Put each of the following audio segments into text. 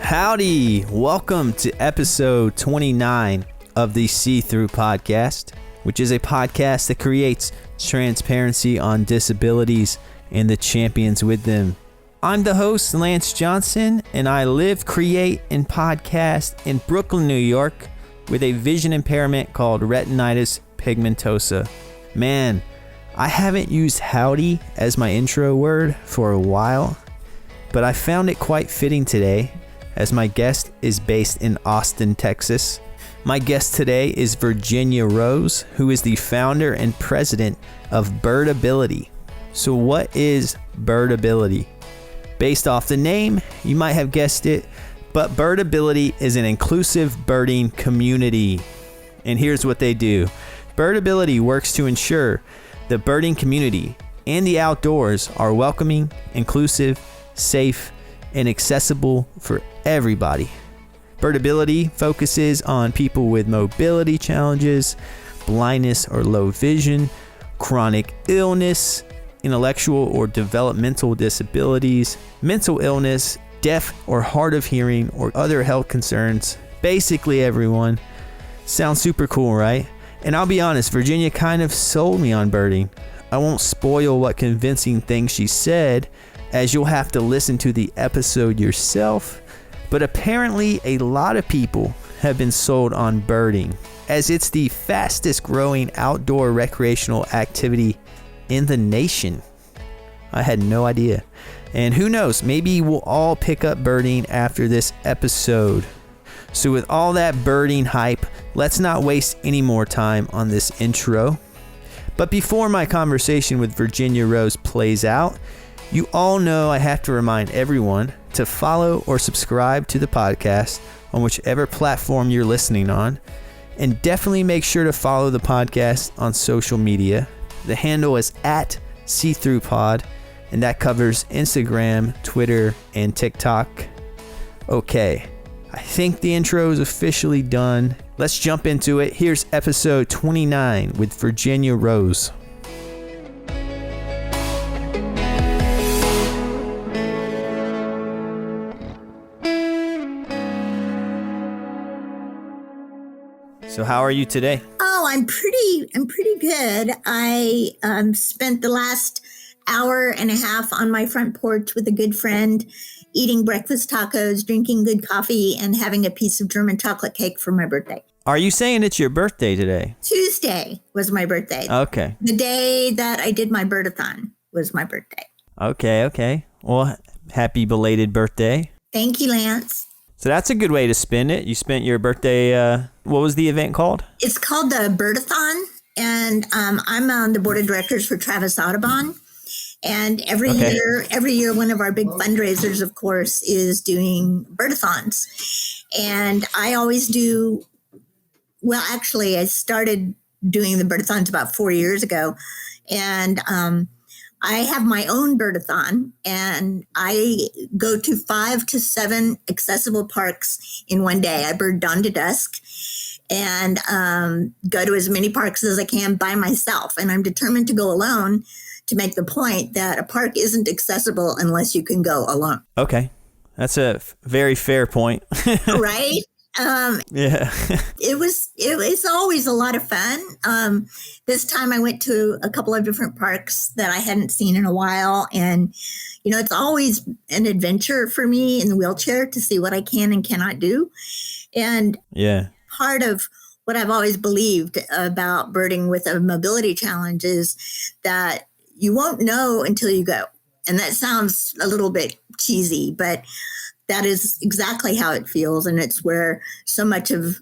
Howdy! Welcome to episode 29 of the See-Through podcast, which is a podcast that creates transparency on disabilities and the champions with them. I'm the host, Lance Johnson, and I live, create, and podcast in Brooklyn, New York with a vision impairment called retinitis pigmentosa. Man, I haven't used howdy as my intro word for a while, but I found it quite fitting today as my guest is based in Austin, Texas. My guest today is Virginia Rose, who is the founder and president of Birdability. So what is Birdability? Based off the name, you might have guessed it, but Birdability is an inclusive birding community. And here's what they do. Birdability works to ensure the birding community and the outdoors are welcoming, inclusive, safe, and accessible for everybody. Birdability focuses on people with mobility challenges, blindness or low vision, chronic illness, intellectual or developmental disabilities, mental illness, deaf or hard of hearing, or other health concerns. Basically everyone. Sounds super cool, right? And I'll be honest, Virginia kind of sold me on birding. I won't spoil what convincing things she said, as you'll have to listen to the episode yourself. But apparently a lot of people have been sold on birding, as it's the fastest growing outdoor recreational activity in the nation. I had no idea. And who knows, maybe we'll all pick up birding after this episode. So with all that birding hype, let's not waste any more time on this intro. But before my conversation with Virginia Rose plays out, you all know I have to remind everyone to follow or subscribe to the podcast on whichever platform you're listening on. And definitely make sure to follow the podcast on social media. The handle is @SeeThroughPod, and that covers Instagram, Twitter, and TikTok. Okay, I think the intro is officially done. Let's jump into it. Here's episode 29 with Virginia Rose. So how are you today? Oh, I'm pretty good. I spent the last hour and a half on my front porch with a good friend, eating breakfast tacos, drinking good coffee, and having a piece of German chocolate cake for my birthday. Are you saying it's your birthday today? Tuesday was my birthday. Okay. The day that I did my birdathon was my birthday. Okay. Well, happy belated birthday. Thank you, Lance. So that's a good way to spend it. You spent your birthday, what was the event called? It's called the Birdathon, and I'm on the board of directors for Travis Audubon. And every year, one of our big fundraisers, of course, is doing birdathons. And I always do, well, actually, I started doing the birdathons about 4 years ago. And I have my own birdathon, and I go to 5 to 7 accessible parks in one day. I bird dawn to dusk and go to as many parks as I can by myself. And I'm determined to go alone to make the point that a park isn't accessible unless you can go alone. Okay. That's a very fair point. Right? Yeah. It was always a lot of fun. This time I went to a couple of different parks that I hadn't seen in a while. And, you know, it's always an adventure for me in the wheelchair to see what I can and cannot do. And part of what I've always believed about birding with a mobility challenge is that you won't know until you go. And that sounds a little bit cheesy, but that is exactly how it feels. And it's where so much of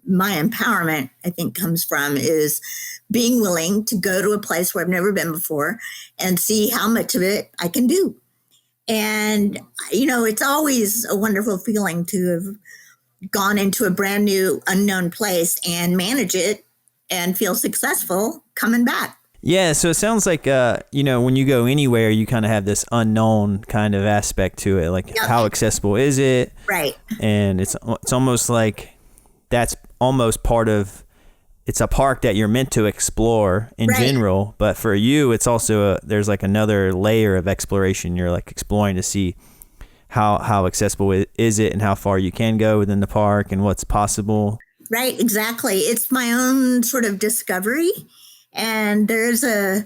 my empowerment, I think, comes from, is being willing to go to a place where I've never been before and see how much of it I can do. And, you know, it's always a wonderful feeling to have gone into a brand new unknown place and manage it and feel successful coming back. Yeah, so it sounds like, you know, when you go anywhere, you kind of have this unknown kind of aspect to it. Like, how accessible is it? Right. And it's almost like that's almost part of, it's a park that you're meant to explore in general. But for you, it's also, there's like another layer of exploration. You're like exploring to see how accessible is it and how far you can go within the park and what's possible. Right, exactly. It's my own sort of discovery, and there's a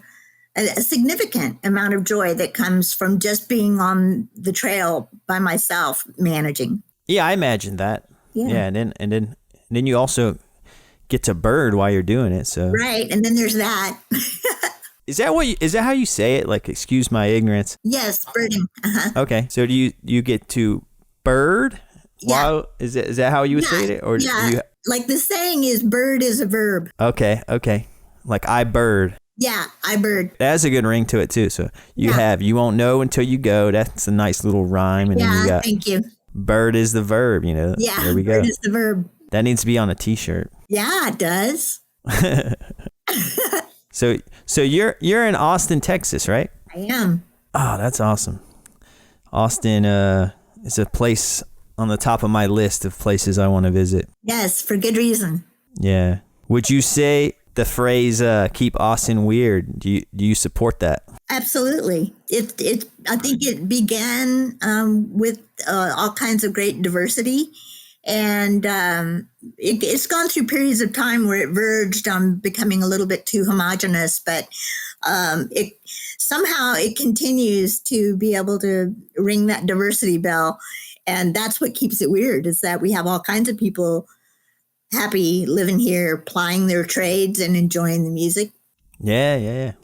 significant amount of joy that comes from just being on the trail by myself managing. Yeah, I imagine that. Yeah. And then you also get to bird while you're doing it. So right, and then there's that. Is that how you say it? Like, excuse my ignorance. Yes, birding. Uh-huh. Okay, so do you get to bird? Yeah. Wow, is that how you would say it? Or like the saying is, bird is a verb. Okay, like I bird. Yeah, I bird. That has a good ring to it too. So you won't know until you go. That's a nice little rhyme. And then you got, thank you. Bird is the verb. Yeah, there we go. Bird is the verb. That needs to be on a T-shirt. Yeah, it does. So you're in Austin, Texas, right? I am. Oh, that's awesome. Austin is a place on the top of my list of places I want to visit. Yes, for good reason. Yeah. Would you say the phrase "keep Austin weird"? Do you support that? Absolutely. I think it began with all kinds of great diversity, and it's gone through periods of time where it verged on becoming a little bit too homogenous, but it somehow it continues to be able to ring that diversity bell, and that's what keeps it weird. Is that we have all kinds of people happy living here, plying their trades and enjoying the music. Yeah. A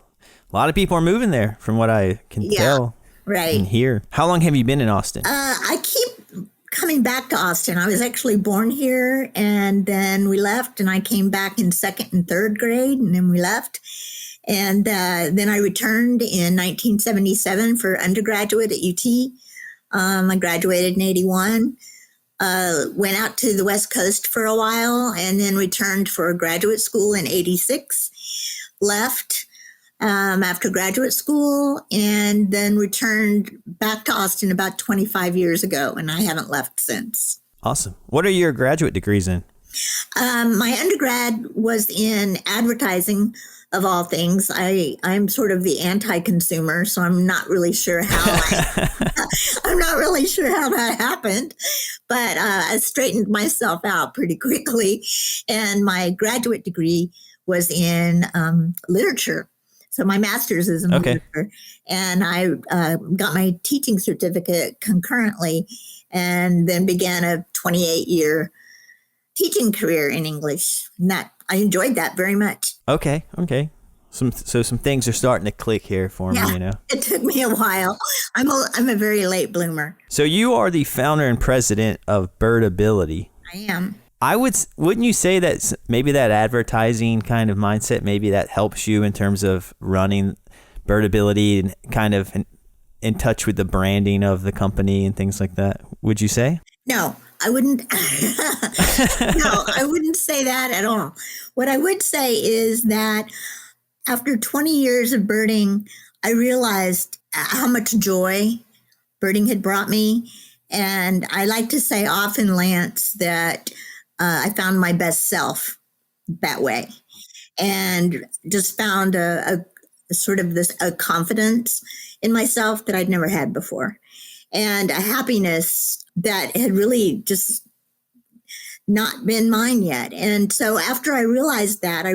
lot of people are moving there, from what I can tell. Right. And hear. How long have you been in Austin? I keep coming back to Austin. I was actually born here, and then we left, and I came back in second and third grade, and then we left. And then I returned in 1977 for undergraduate at UT. I graduated in 81. Went out to the West Coast for a while and then returned for graduate school in 86. Left after graduate school and then returned back to Austin about 25 years ago, and I haven't left since. Awesome. What are your graduate degrees in? My undergrad was in advertising, of all things. I'm sort of the anti-consumer, so I'm not really sure how I'm not really sure how that happened, but I straightened myself out pretty quickly. And my graduate degree was in literature. So my master's is in literature, and I got my teaching certificate concurrently, and then began a 28-year teaching career in English. And I enjoyed that very much. Okay. Some things are starting to click here for me, It took me a while. I'm a very late bloomer. So you are the founder and president of Birdability. I am. Wouldn't you say that maybe that advertising kind of mindset, maybe that helps you in terms of running Birdability and kind of in touch with the branding of the company and things like that? Would you say? No, I wouldn't. No, I wouldn't say that at all. What I would say is that after 20 years of birding, I realized how much joy birding had brought me. And I like to say often, Lance, that I found my best self that way, and just found a sort of a confidence in myself that I'd never had before, and a happiness that had really just not been mine yet. And so after I realized that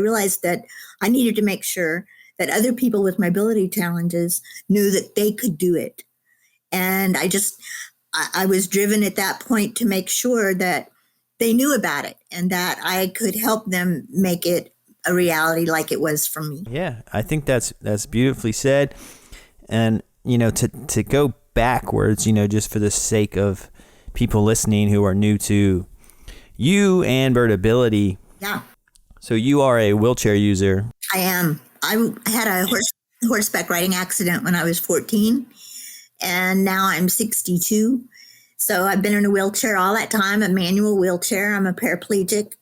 I needed to make sure that other people with mobility challenges knew that they could do it. And I was driven at that point to make sure that they knew about it and that I could help them make it a reality like it was for me. Yeah, I think that's beautifully said. And, to go backwards, just for the sake of people listening who are new to you and Birdability. Yeah. So you are a wheelchair user. I am. I had a horseback riding accident when I was 14, and now I'm 62. So I've been in a wheelchair all that time, a manual wheelchair. I'm a paraplegic.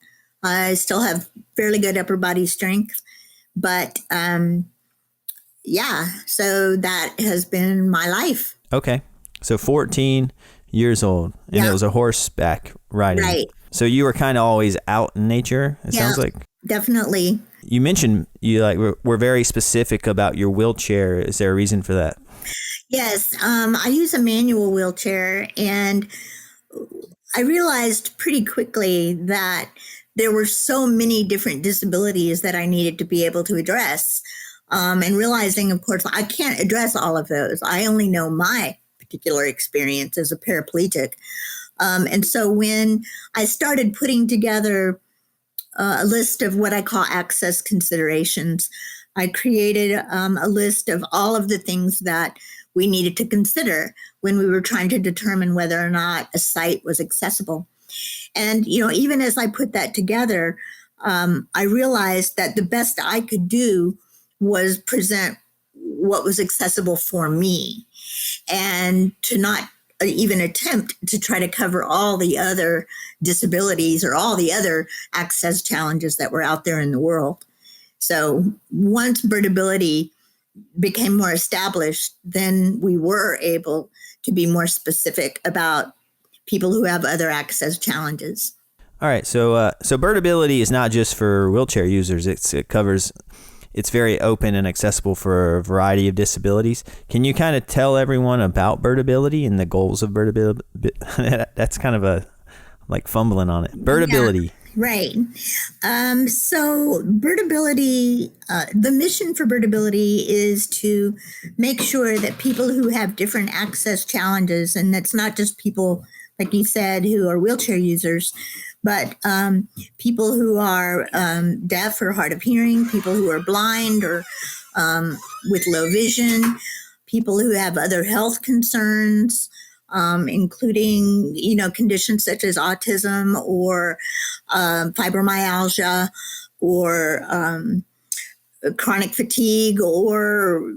I still have fairly good upper body strength, but so that has been my life. Okay. So 14 years old, and it was a horseback riding. Right. So you were kind of always out in nature, it sounds like. Definitely. You mentioned you were very specific about your wheelchair. Is there a reason for that? Yes, I use a manual wheelchair, and I realized pretty quickly that there were so many different disabilities that I needed to be able to address. And realizing, of course, I can't address all of those. I only know my particular experience as a paraplegic. And so when I started putting together a list of what I call access considerations, I created a list of all of the things that we needed to consider when we were trying to determine whether or not a site was accessible. And, even as I put that together, I realized that the best I could do was present what was accessible for me, and to not even attempt to try to cover all the other disabilities or all the other access challenges that were out there in the world. So once Birdability became more established, then we were able to be more specific about people who have other access challenges. All right, so Birdability is not just for wheelchair users. It's very open and accessible for a variety of disabilities. Can you kind of tell everyone about Birdability and the goals of Birdability? That's kind of a like fumbling on it. Birdability. Yeah. Right. So Birdability, the mission for Birdability is to make sure that people who have different access challenges, and that's not just people, like you said, who are wheelchair users, but people who are deaf or hard of hearing, people who are blind or with low vision, people who have other health concerns, including, conditions such as autism or fibromyalgia or chronic fatigue or,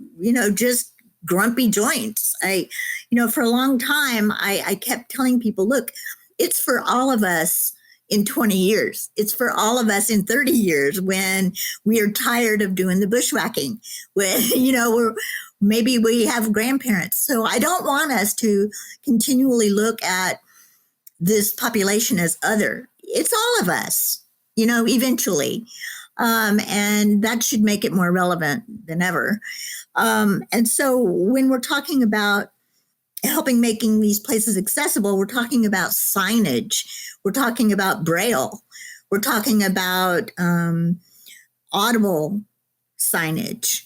just grumpy joints. For a long time, I kept telling people, look, it's for all of us in 20 years. It's for all of us in 30 years when we are tired of doing the bushwhacking, when, maybe we have grandparents. So I don't want us to continually look at this population as other. It's all of us, eventually. And that should make it more relevant than ever. And so when we're talking about helping making these places accessible, we're talking about signage. We're talking about Braille. We're talking about audible signage.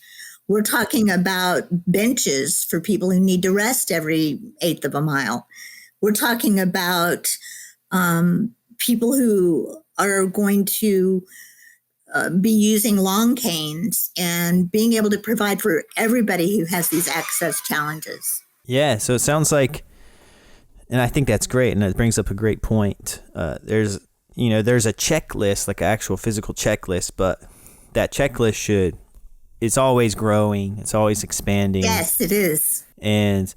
We're talking about benches for people who need to rest every eighth of a mile. We're talking about people who are going to be using long canes and being able to provide for everybody who has these access challenges. Yeah, so it sounds like, and I think that's great, and it brings up a great point. There's a checklist, like an actual physical checklist, but that checklist it's always growing, it's always expanding. Yes, it is. And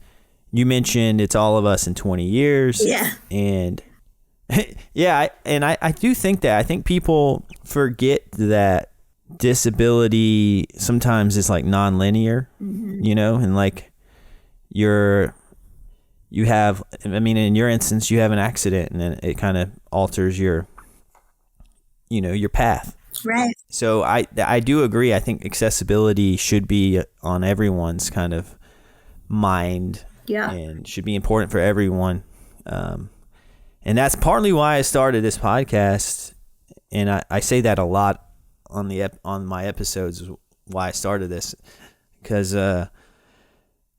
you mentioned it's all of us in 20 years. Yeah. And yeah, I do think that. I think people forget that disability sometimes is like non-linear, and like in your instance, you have an accident and then it kind of alters your path. Right. So I do agree. I think accessibility should be on everyone's kind of mind. Yeah. And should be important for everyone. And that's partly why I started this podcast. And I say that a lot on my episodes, why I started this, because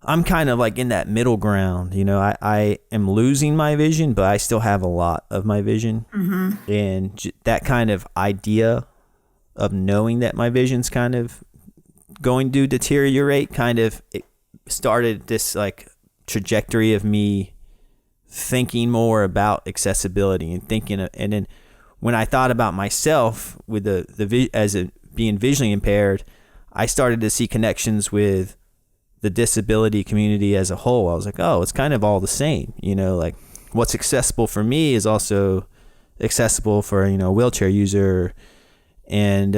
I'm kind of like in that middle ground. I am losing my vision, but I still have a lot of my vision. Mm-hmm. And that kind of idea of knowing that my vision's kind of going to deteriorate it started this like trajectory of me thinking more about accessibility and and then when I thought about myself with being visually impaired, I started to see connections with the disability community as a whole. I was like, oh, it's kind of all the same. Like what's accessible for me is also accessible for a wheelchair user. And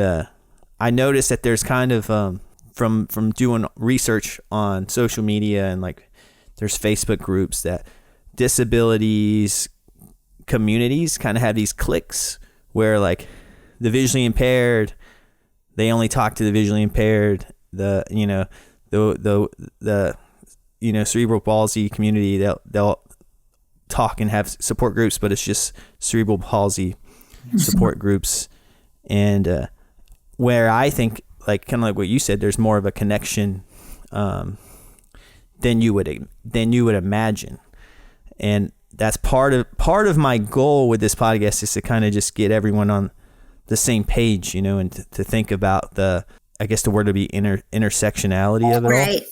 I noticed that there's kind of from doing research on social media, and like there's Facebook groups that disabilities communities kind of have these cliques where like the visually impaired, they only talk to the visually impaired, the cerebral palsy community, they'll talk and have support groups, but it's just cerebral palsy support groups. And where I think, like kind of like what you said, there's more of a connection than you would imagine. And that's part of my goal with this podcast, is to kind of just get everyone on the same page, and to think about the word would be intersectionality of it all. Right.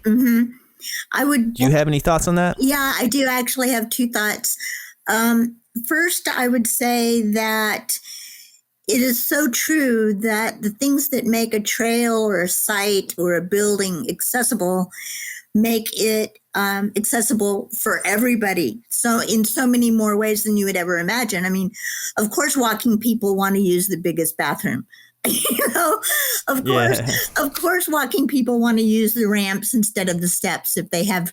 Mm-hmm. Do you have any thoughts on that? Yeah, I do actually have two thoughts. First, I would say that it is so true that the things that make a trail or a site or a building accessible make it accessible for everybody. So in so many more ways than you would ever imagine. I mean, of course, walking people want to use the biggest bathroom. Of course, walking people want to use the ramps instead of the steps if they have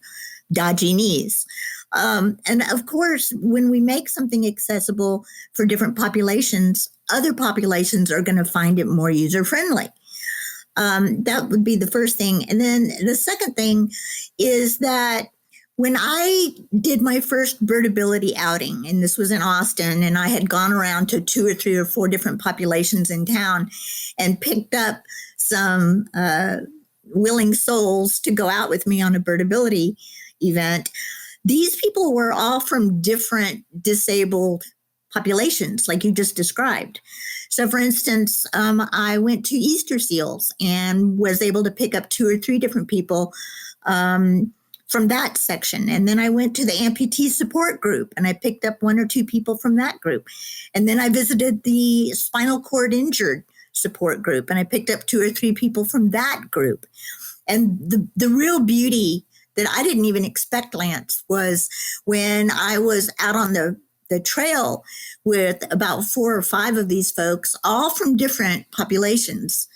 dodgy knees. And of course, when we make something accessible for different populations, other populations are going to find it more user-friendly. That would be the first thing. And then the second thing is that when I did my first Birdability outing, and this was in Austin, and I had gone around to 2 or 3 or 4 different populations in town and picked up some willing souls to go out with me on a Birdability event, these people were all from different disabled populations, like you just described. So, for instance, I went to Easter Seals and was able to pick up 2 or 3 different people from that section. And then I went to the amputee support group and I picked up 1 or 2 people from that group. And then I visited the spinal cord injured support group and I picked up 2 or 3 people from that group. And the real beauty that I didn't even expect, Lance, was when I was out on the trail with about 4 or 5 of these folks, all from different populations.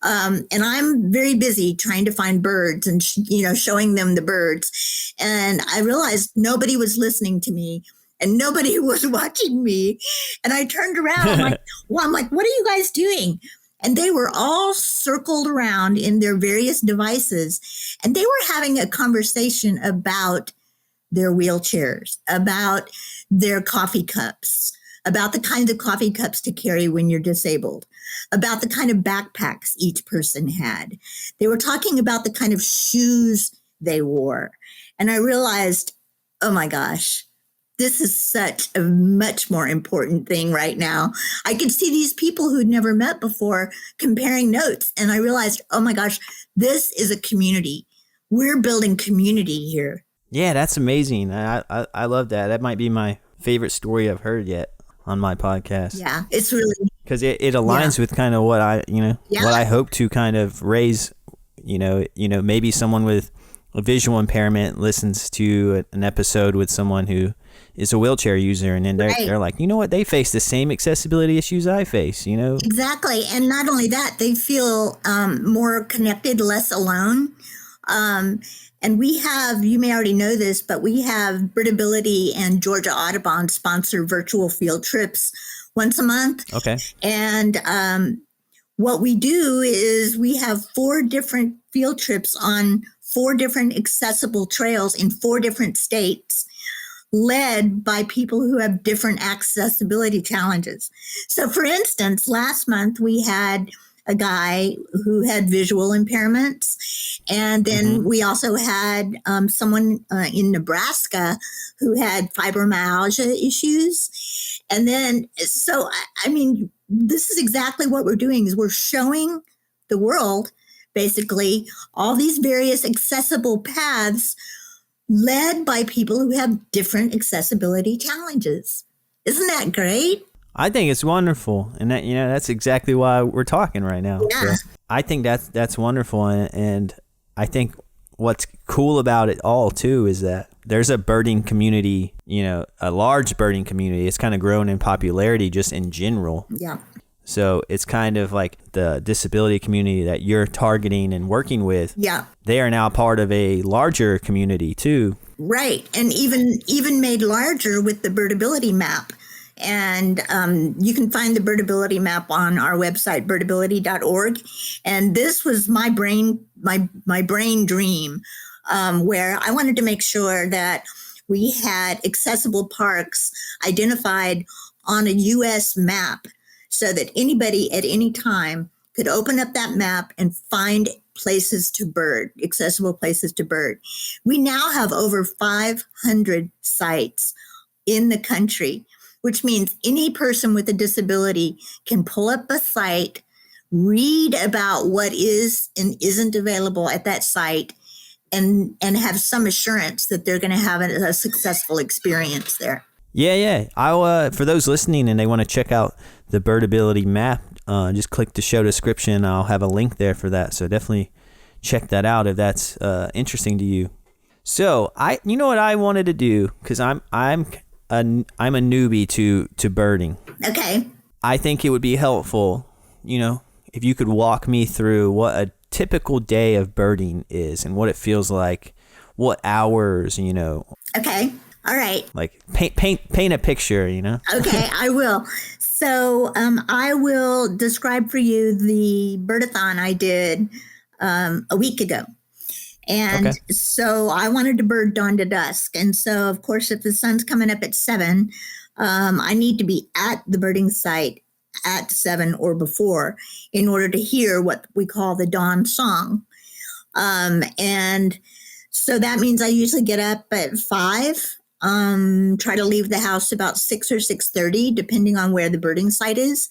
And I'm very busy trying to find birds and, showing them the birds. And I realized nobody was listening to me and nobody was watching me. And I turned around. I'm like, what are you guys doing? And they were all circled around in their various devices. And they were having a conversation about their wheelchairs, about their coffee cups, about the kinds of coffee cups to carry when you're disabled, about the kind of backpacks each person had. They were talking about the kind of shoes they wore. And I realized, oh my gosh, this is such a much more important thing right now. I could see these people who'd never met before comparing notes. And I realized, oh my gosh, this is a community. We're building community here. Yeah, that's amazing. I love that. That might be my favorite story I've heard yet on my podcast. Yeah, it's really, because it aligns with kind of what what I hope to kind of raise. Maybe someone with a visual impairment listens to an episode with someone who is a wheelchair user, and then they're like, you know what, they face the same accessibility issues I face. Exactly, and not only that, they feel more connected, less alone. And we have, you may already know this, but we have Birdability and Georgia Audubon sponsor virtual field trips once a month. Okay. And what we do is we have 4 different field trips on 4 different accessible trails in 4 different states, led by people who have different accessibility challenges. So, for instance, last month we had a guy who had visual impairments. And then we also had someone in Nebraska who had fibromyalgia issues. And then, so, I mean, this is exactly what we're doing, is we're showing the world, basically, all these various accessible paths led by people who have different accessibility challenges. Isn't that great? I think it's wonderful, and that that's exactly why we're talking right now. Yeah. So I think that's wonderful, and I think what's cool about it all too is that there's a birding community, a large birding community. It's kind of grown in popularity just in general. Yeah. So it's kind of like the disability community that you're targeting and working with. Yeah. They are now part of a larger community too. Right, and even made larger with the Birdability map. And you can find the Birdability map on our website, birdability.org. And this was my brain dream where I wanted to make sure that we had accessible parks identified on a U.S. map so that anybody at any time could open up that map and find places to bird, accessible places to bird. We now have over 500 sites in the country, which means any person with a disability can pull up a site, read about what is and isn't available at that site, and have some assurance that they're going to have a successful experience there. Yeah. I'll for those listening and they want to check out the Birdability map, just click the show description. I'll have a link there for that. So definitely check that out if that's interesting to you. So you know what I wanted to do, because I'm a newbie to birding. Okay. I think it would be helpful, if you could walk me through what a typical day of birding is and what it feels like, what hours, Okay. All right. Like paint a picture, Okay, I will. So I will describe for you the birdathon I did a week ago. And so I wanted to bird dawn to dusk. And so, of course, if the sun's coming up at 7, I need to be at the birding site at 7 or before in order to hear what we call the dawn song. And so that means I usually get up at 5, try to leave the house about 6 or 6:30, depending on where the birding site is.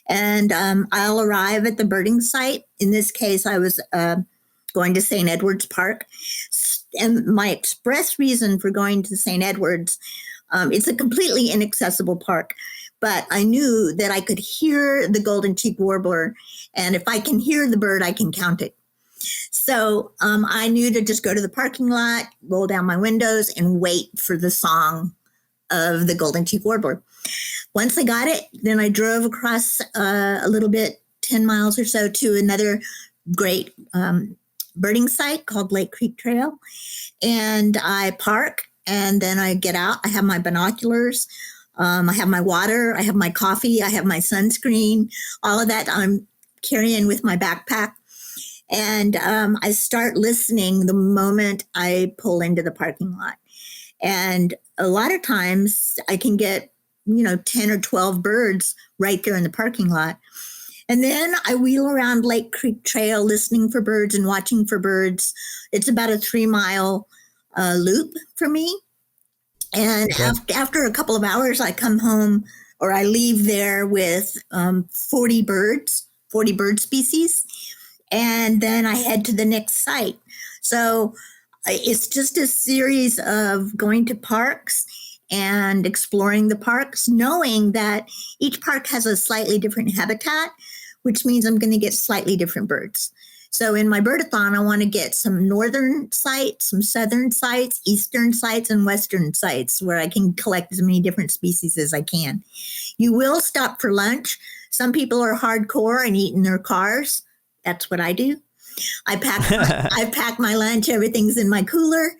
And I'll arrive at the birding site. In this case, I was going to St. Edward's Park. And my express reason for going to St. Edward's, it's a completely inaccessible park, but I knew that I could hear the golden cheek warbler. And if I can hear the bird, I can count it. So I knew to just go to the parking lot, roll down my windows, and wait for the song of the golden cheek warbler. Once I got it, then I drove across a little bit, 10 miles or so, to another great birding site called Lake Creek Trail. And I park, and then I get out. I have my binoculars. I have my water. I have my coffee. I have my sunscreen. All of that I'm carrying with my backpack. And I start listening the moment I pull into the parking lot. And a lot of times I can get, 10 or 12 birds right there in the parking lot. And then I wheel around Lake Creek Trail listening for birds and watching for birds. It's about a 3-mile loop for me. And after a couple of hours, I come home, or I leave there with 40 bird species. And then I head to the next site. So it's just a series of going to parks and exploring the parks, knowing that each park has a slightly different habitat, which means I'm going to get slightly different birds. So in my birdathon, I want to get some northern sites, some southern sites, eastern sites, and western sites where I can collect as many different species as I can. You will stop for lunch. Some people are hardcore and eat in their cars. That's what I do. I pack my lunch. Everything's in my cooler.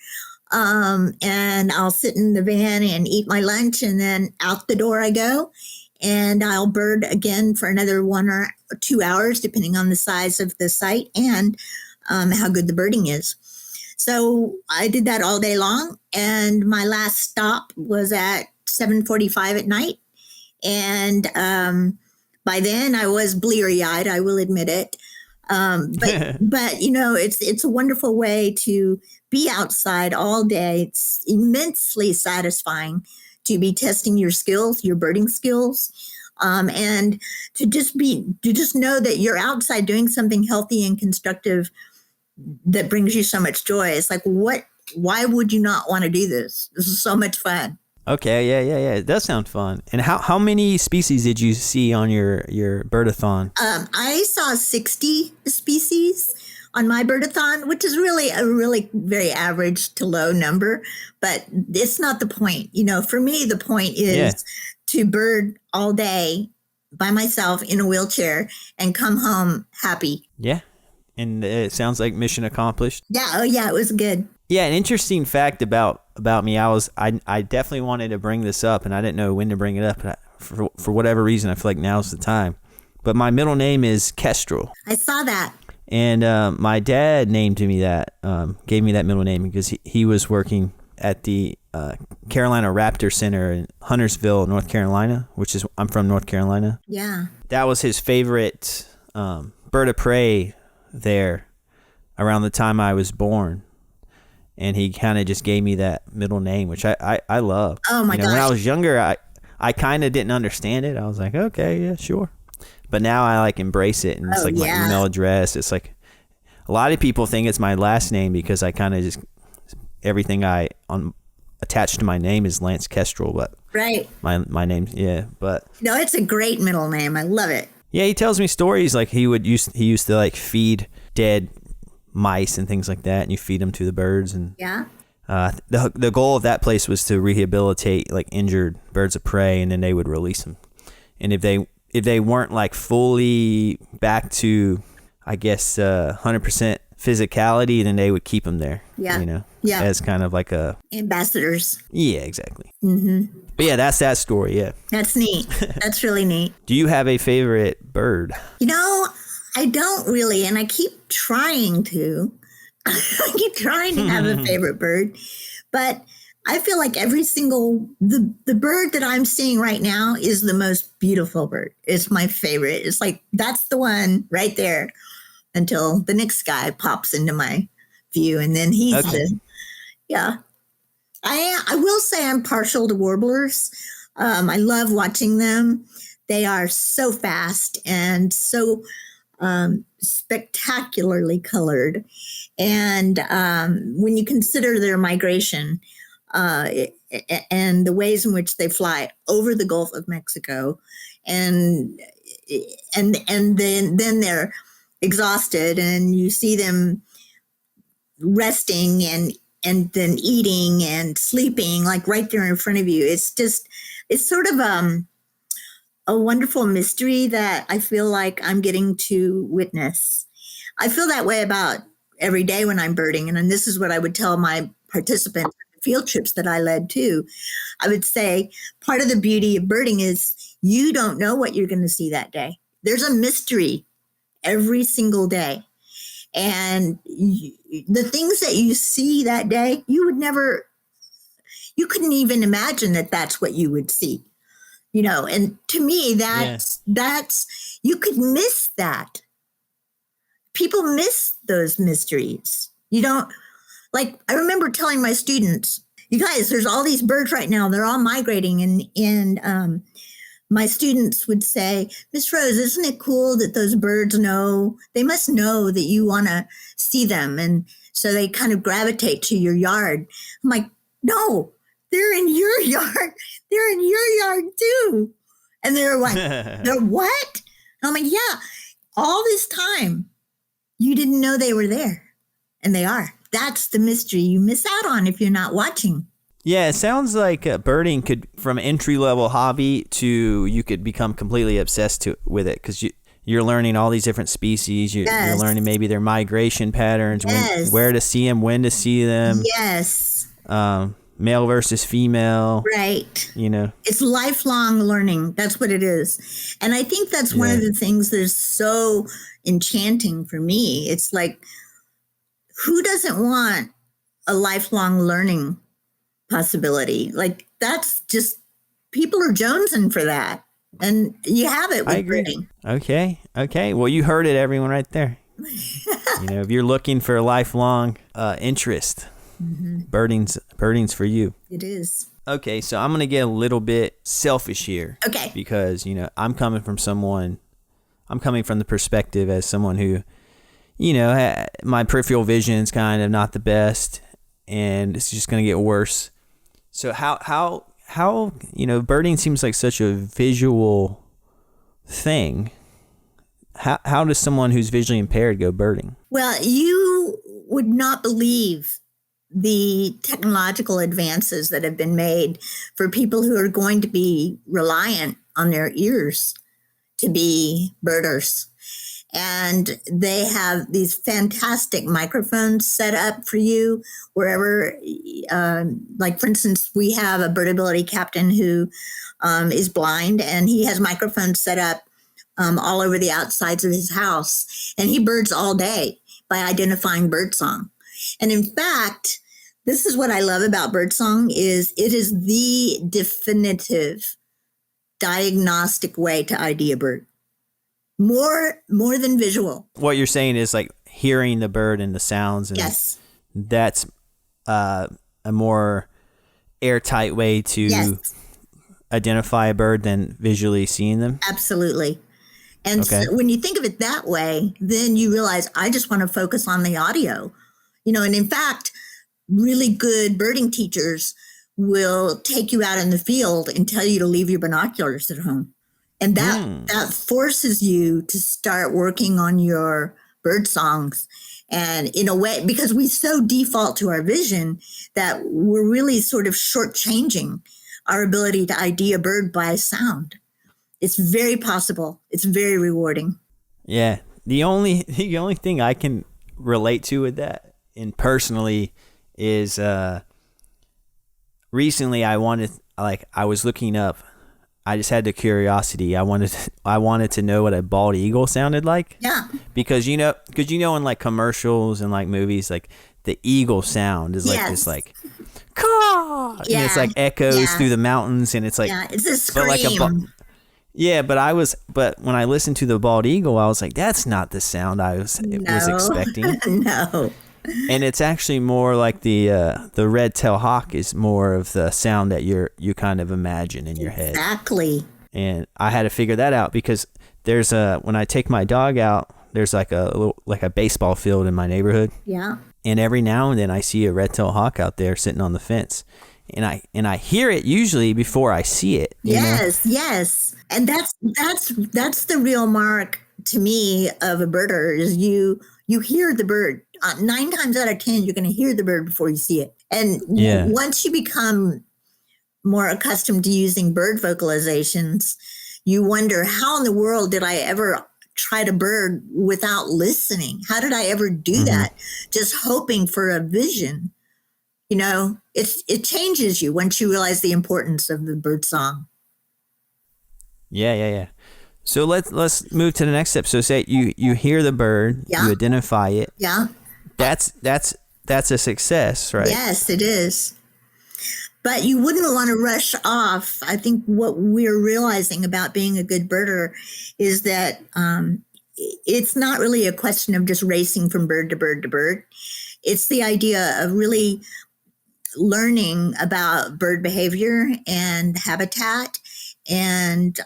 And I'll sit in the van and eat my lunch, and then out the door I go. And I'll bird again for another 1 or 2 hours, depending on the size of the site and how good the birding is. So I did that all day long. And my last stop was at 7:45 at night. And by then I was bleary-eyed, I will admit it. But it's a wonderful way to be outside all day. It's immensely satisfying to be testing your skills, your birding skills, and to just know that you're outside doing something healthy and constructive that brings you so much joy. It's like, why would you not want to do this? This is so much fun. Okay, yeah. It does sound fun. And how many species did you see on your birdathon? I saw 60 species on my birdathon, which is really a very average to low number, but it's not the point. For me, the point is to bird all day by myself in a wheelchair and come home happy. Yeah. And it sounds like mission accomplished. Yeah. Oh yeah, it was good. Yeah, an interesting fact about me, I definitely wanted to bring this up, and I didn't know when to bring it up. But for whatever reason, I feel like now's the time. But my middle name is Kestrel. I saw that. And my dad named me that, gave me that middle name because he was working at the Carolina Raptor Center in Huntersville, North Carolina, which is, I'm from North Carolina. Yeah. That was his favorite bird of prey there around the time I was born. And he kind of just gave me that middle name, which I love. Oh my gosh. When I was younger, I kind of didn't understand it. I was like, okay, yeah, sure. But now I like embrace it, and it's like my email address. It's like a lot of people think it's my last name because I kind of just everything attached to my name is Lance Kestrel, but right. My name, but no, it's a great middle name. I love it. Yeah, he tells me stories like he used to like feed dead mice and things like that, and you feed them to the birds, and the goal of that place was to rehabilitate like injured birds of prey, and then they would release them, and if they weren't like fully back to, I guess, 100% physicality, then they would keep them there. Yeah. As kind of like a ambassadors. Yeah, exactly. Mm-hmm. But yeah, that's that story. Yeah, that's neat. That's really neat. Do you have a favorite bird? I don't really, and I keep trying to. I keep trying to have a favorite bird, but I feel like every single the bird that I'm seeing right now is the most beautiful bird. It's my favorite. It's like that's the one right there until the next guy pops into my view, and then he's I will say I'm partial to warblers. I love watching them. They are so fast and so spectacularly colored. And when you consider their migration and the ways in which they fly over the Gulf of Mexico, and then they're exhausted, and you see them resting and then eating and sleeping like right there in front of you. It's sort of a wonderful mystery that I feel like I'm getting to witness. I feel that way about every day when I'm birding. And this is what I would tell my participants at the field trips that I led too. I would say part of the beauty of birding is you don't know what you're going to see that day. There's a mystery every single day. And the things that you see that day, you couldn't even imagine that that's what you would see. And to me, that's, you could miss that. People miss those mysteries. I remember telling my students, you guys, there's all these birds right now. They're all migrating. And my students would say, Miss Rose, isn't it cool that those birds they must know that you want to see them. And so they kind of gravitate to your yard. I'm like, no, they're in your yard. They're in your yard too. And they're like, they're what? And I'm like, yeah, all this time you didn't know they were there. And they are. That's the mystery you miss out on if you're not watching. Yeah, it sounds like birding could, from entry-level hobby to you could become completely obsessed with it because you're learning all these different species. You're learning maybe their migration patterns, where to see them, when to see them. Yes. Male versus female. Right. It's lifelong learning. That's what it is. And I think that's one of the things that's so enchanting for me. It's like, who doesn't want a lifelong learning possibility? Like, that's just, people are jonesing for that. And you have it with birding. Okay. Well, you heard it, everyone, right there. If you're looking for a lifelong interest, birding's for you. It is. Okay, so I'm going to get a little bit selfish here. Okay. Because, I'm coming from the perspective as someone who, my peripheral vision is kind of not the best, and it's just going to get worse. So how birding seems like such a visual thing. How does someone who's visually impaired go birding? Well, you would not believe the technological advances that have been made for people who are going to be reliant on their ears to be birders. And they have these fantastic microphones set up for you wherever, like, for instance, we have a Birdability captain who is blind, and he has microphones set up all over the outsides of his house. And he birds all day by identifying birdsong. And in fact, this is what I love about birdsong is it is the definitive diagnostic way to ID a bird. More than visual. What you're saying is like hearing the bird and the sounds. And yes. That's a more airtight way to identify a bird than visually seeing them. Absolutely. And so when you think of it that way, then you realize I just want to focus on the audio, and in fact, really good birding teachers will take you out in the field and tell you to leave your binoculars at home. And that forces you to start working on your bird songs. And in a way, because we so default to our vision that we're really sort of shortchanging our ability to ID a bird by sound. It's very possible. It's very rewarding. Yeah. The only thing I can relate to with that, and personally, is recently I was looking up. I just had the curiosity. I wanted to know what a bald eagle sounded like. Yeah. Because in like commercials and like movies, like the eagle sound is like this like caw, and it's like echoes through the mountains, and it's like it's a scream. But when I listened to the bald eagle, I was like, that's not the sound I was expecting. No. And it's actually more like the red-tailed hawk is more of the sound that you kind of imagine in your head. Exactly. And I had to figure that out because there's when I take my dog out, there's like a baseball field in my neighborhood. Yeah. And every now and then I see a red-tailed hawk out there sitting on the fence. And I hear it usually before I see it. Yes. And that's the real mark to me of a birder is you hear the bird. 9 times out of 10, you're going to hear the bird before you see it. And once you become more accustomed to using bird vocalizations, you wonder, how in the world did I ever try to bird without listening? How did I ever do that? Just hoping for a vision. It changes you once you realize the importance of the bird song. Yeah. So let's move to the next step. So say you hear the bird, you identify it. Yeah. That's a success, right? Yes, it is. But you wouldn't want to rush off. I think what we're realizing about being a good birder is that it's not really a question of just racing from bird to bird to bird. It's the idea of really learning about bird behavior and habitat and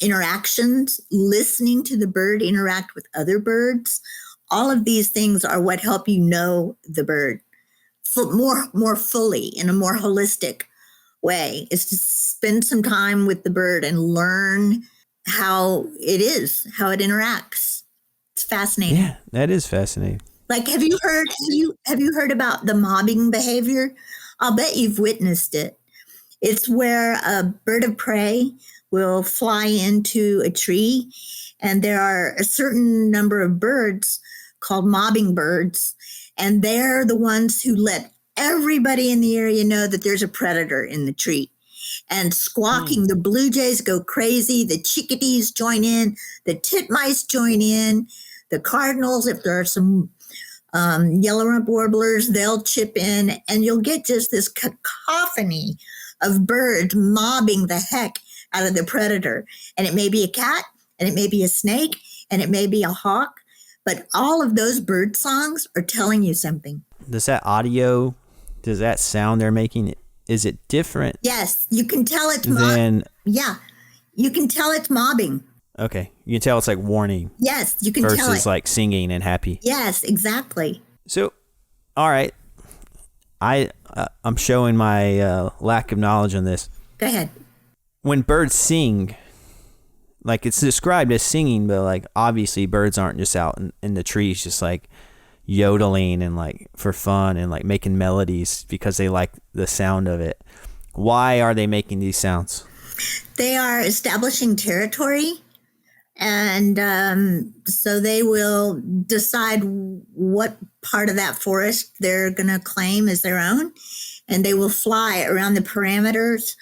interactions, listening to the bird interact with other birds. All of these things are what help you know the bird more fully in a more holistic way, is to spend some time with the bird and learn how it interacts. It's fascinating. Yeah, that is fascinating. Like, have you heard about the mobbing behavior? I'll bet you've witnessed it. It's where a bird of prey will fly into a tree, and there are a certain number of birds called mobbing birds, and they're the ones who let everybody in the area know that there's a predator in the tree. And squawking, the blue jays go crazy, the chickadees join in, the titmice join in, the cardinals, if there are some yellow rump warblers, they'll chip in, and you'll get just this cacophony of birds mobbing the heck out of the predator. And it may be a cat, and it may be a snake, and it may be a hawk, but all of those bird songs are telling you something. Does that sound they're making, is it different? Yes, you can tell it's you can tell it's mobbing. Okay, you can tell it's like warning. Yes, you can tell it. Versus like singing and happy. Yes, exactly. So, all right, I'm showing my lack of knowledge on this. Go ahead. When birds sing, like it's described as singing, but like obviously birds aren't just out in the trees just like yodeling and like for fun and like making melodies because they like the sound of it. Why are they making these sounds? They are establishing territory, and so they will decide what part of that forest they're going to claim as their own, and they will fly around the parameters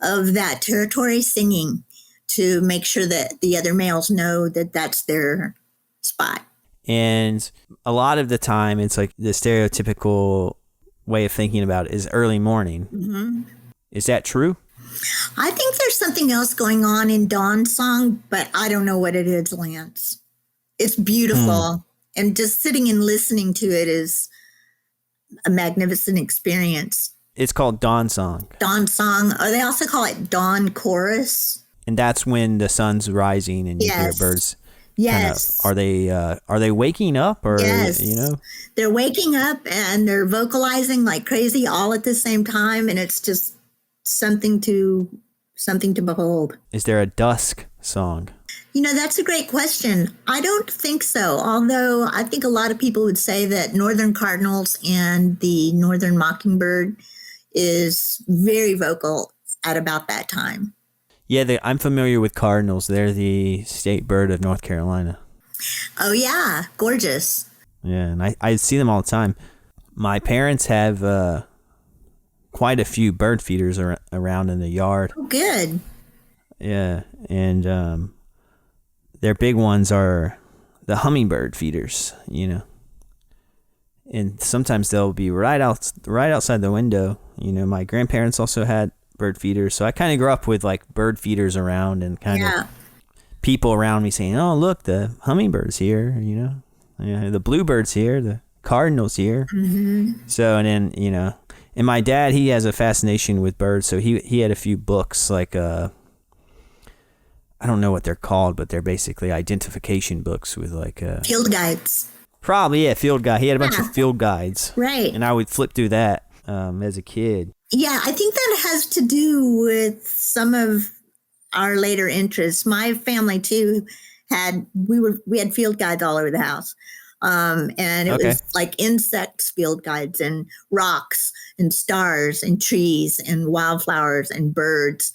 of that territory singing to make sure that the other males know that that's their spot. And a lot of the time, it's like the stereotypical way of thinking about it is early morning. Mm-hmm. Is that true? I think there's something else going on in Dawn Song, but I don't know what it is, Lance. It's beautiful. And just sitting and listening to it is a magnificent experience. It's called Dawn Song. Dawn Song. Or they also call it Dawn Chorus. And that's when the sun's rising and you hear birds. Yes. Are they waking up or, yes. They're waking up and they're vocalizing like crazy all at the same time. And it's just something to behold. Is there a dusk song? That's a great question. I don't think so. Although I think a lot of people would say that Northern Cardinals and the Northern Mockingbird is very vocal at about that time. Yeah, I'm familiar with cardinals. They're the state bird of North Carolina. Oh, yeah. Gorgeous. Yeah, and I see them all the time. My parents have quite a few bird feeders around in the yard. Oh, good. Yeah, and their big ones are the hummingbird feeders, And sometimes they'll be right outside the window. My grandparents also had bird feeders, so I kind of grew up with like bird feeders around and kind of people around me saying, "Oh, look, the hummingbird's here," the bluebird's here, the cardinal's here. Mm-hmm. So, and then and my dad, he has a fascination with birds, so he had a few books like I don't know what they're called, but they're basically identification books with like field guides. Probably, yeah, field guide. He had a bunch of field guides, right? And I would flip through that as a kid. Yeah, I think that has to do with some of our later interests. My family too we had field guides all over the house. And it was like insects field guides and rocks and stars and trees and wildflowers and birds.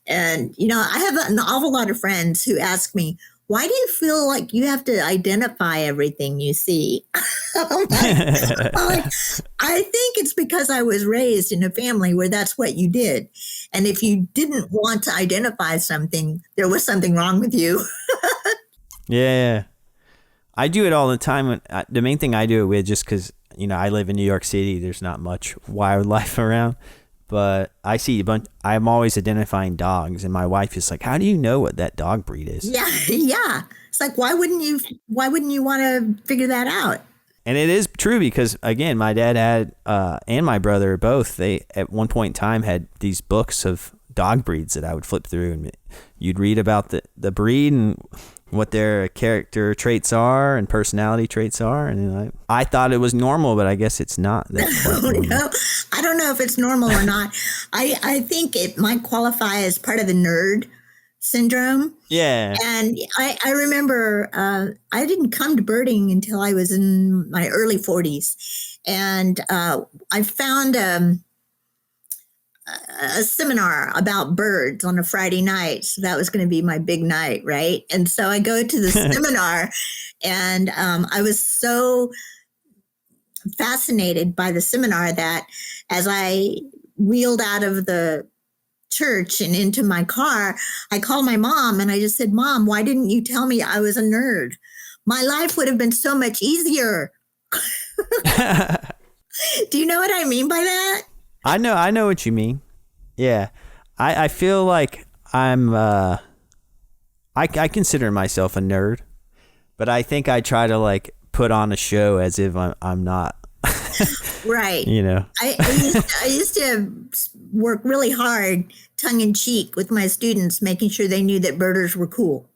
And, I have an awful lot of friends who ask me, why do you feel like you have to identify everything you see? I'm like, I think it's because I was raised in a family where that's what you did. And if you didn't want to identify something, there was something wrong with you. Yeah. I do it all the time. The main thing I do it with, just because, I live in New York City, there's not much wildlife around. But I see a bunch. I'm always identifying dogs, and my wife is like, "How do you know what that dog breed is?" Yeah. It's like, why wouldn't you want to figure that out? And it is true because, again, my dad had and my brother both. They at one point in time had these books of dog breeds that I would flip through, and you'd read about the breed and what their character traits are and personality traits are. And I thought it was normal, but I guess it's not. No, I don't know if it's normal or not. I think it might qualify as part of the nerd syndrome. Yeah. And I remember I didn't come to birding until I was in my early 40s. And I found a seminar about birds on a Friday night. So that was going to be my big night, right? And so I go to the seminar, and I was so fascinated by the seminar that as I wheeled out of the church and into my car, I called my mom and I just said, "Mom, why didn't you tell me I was a nerd? My life would have been so much easier." Do you know what I mean by that? I know what you mean. Yeah. I feel like I'm I consider myself a nerd, but I think I try to like put on a show as if I'm not. Right. I used to work really hard, tongue in cheek, with my students, making sure they knew that birders were cool.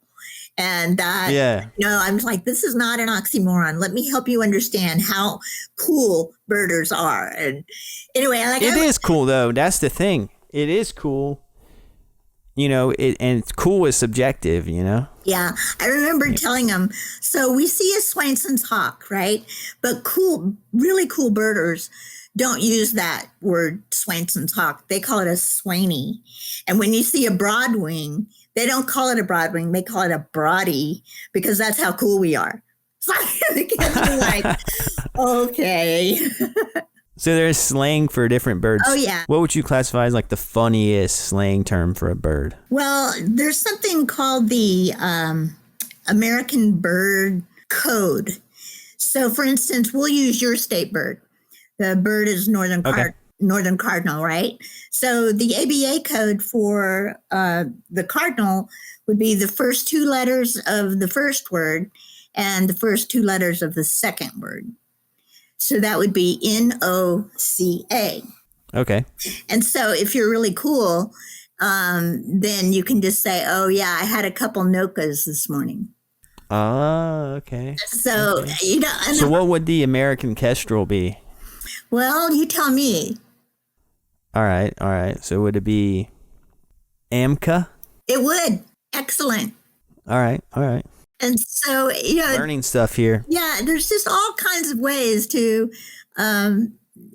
And I'm like, this is not an oxymoron. Let me help you understand how cool birders are. And anyway, it is cool though. That's the thing. It is cool. And cool is subjective, Yeah. I remember telling them, so we see a Swainson's hawk, right? But really cool birders don't use that word Swainson's hawk. They call it a Swainy. And when you see a broadwing, they don't call it a broadwing. They call it a broadie, because that's how cool we are. So the kids are like, okay. So there's slang for different birds. Oh, yeah. What would you classify as like the funniest slang term for a bird? Well, there's something called the American Bird Code. So, for instance, we'll use your state bird. The bird is northern cardinal, right? So the ABA code for the cardinal would be the first two letters of the first word and the first two letters of the second word. So that would be NOCA. Okay. And so if you're really cool, then you can just say, oh, yeah, I had a couple Nokas this morning. Oh, okay. So, okay. So what would the American kestrel be? Well, you tell me. All right. So would it be AMCA? It would. Excellent. All right. And so, learning stuff here. Yeah, there's just all kinds of ways to